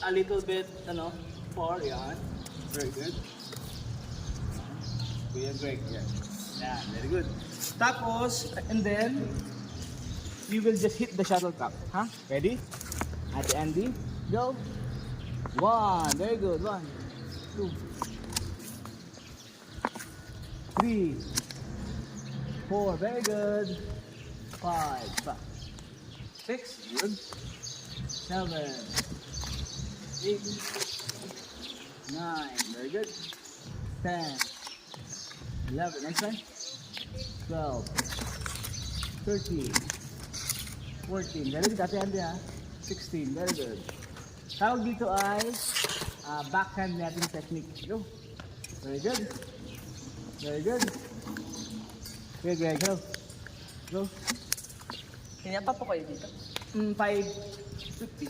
a little bit, far, yan. Very good. Kuya Greg, yan. Yan, very good. Tapos, and then, you will just hit the shuttlecock. Huh? Ready? Ate Andy, go. 1, very good. 1, 2, 3, 4, very good. 5, 6, good. 7, 8, 9, very good. 10, 11, next one. 12, 13, 14, very good. Ate Andy, ha? 16, very good. Tawag dito ay backhand netting technique. Go. Very good. Very good. Okay, Greg, go. Go. Kaya pa po kayo dito? 5:50.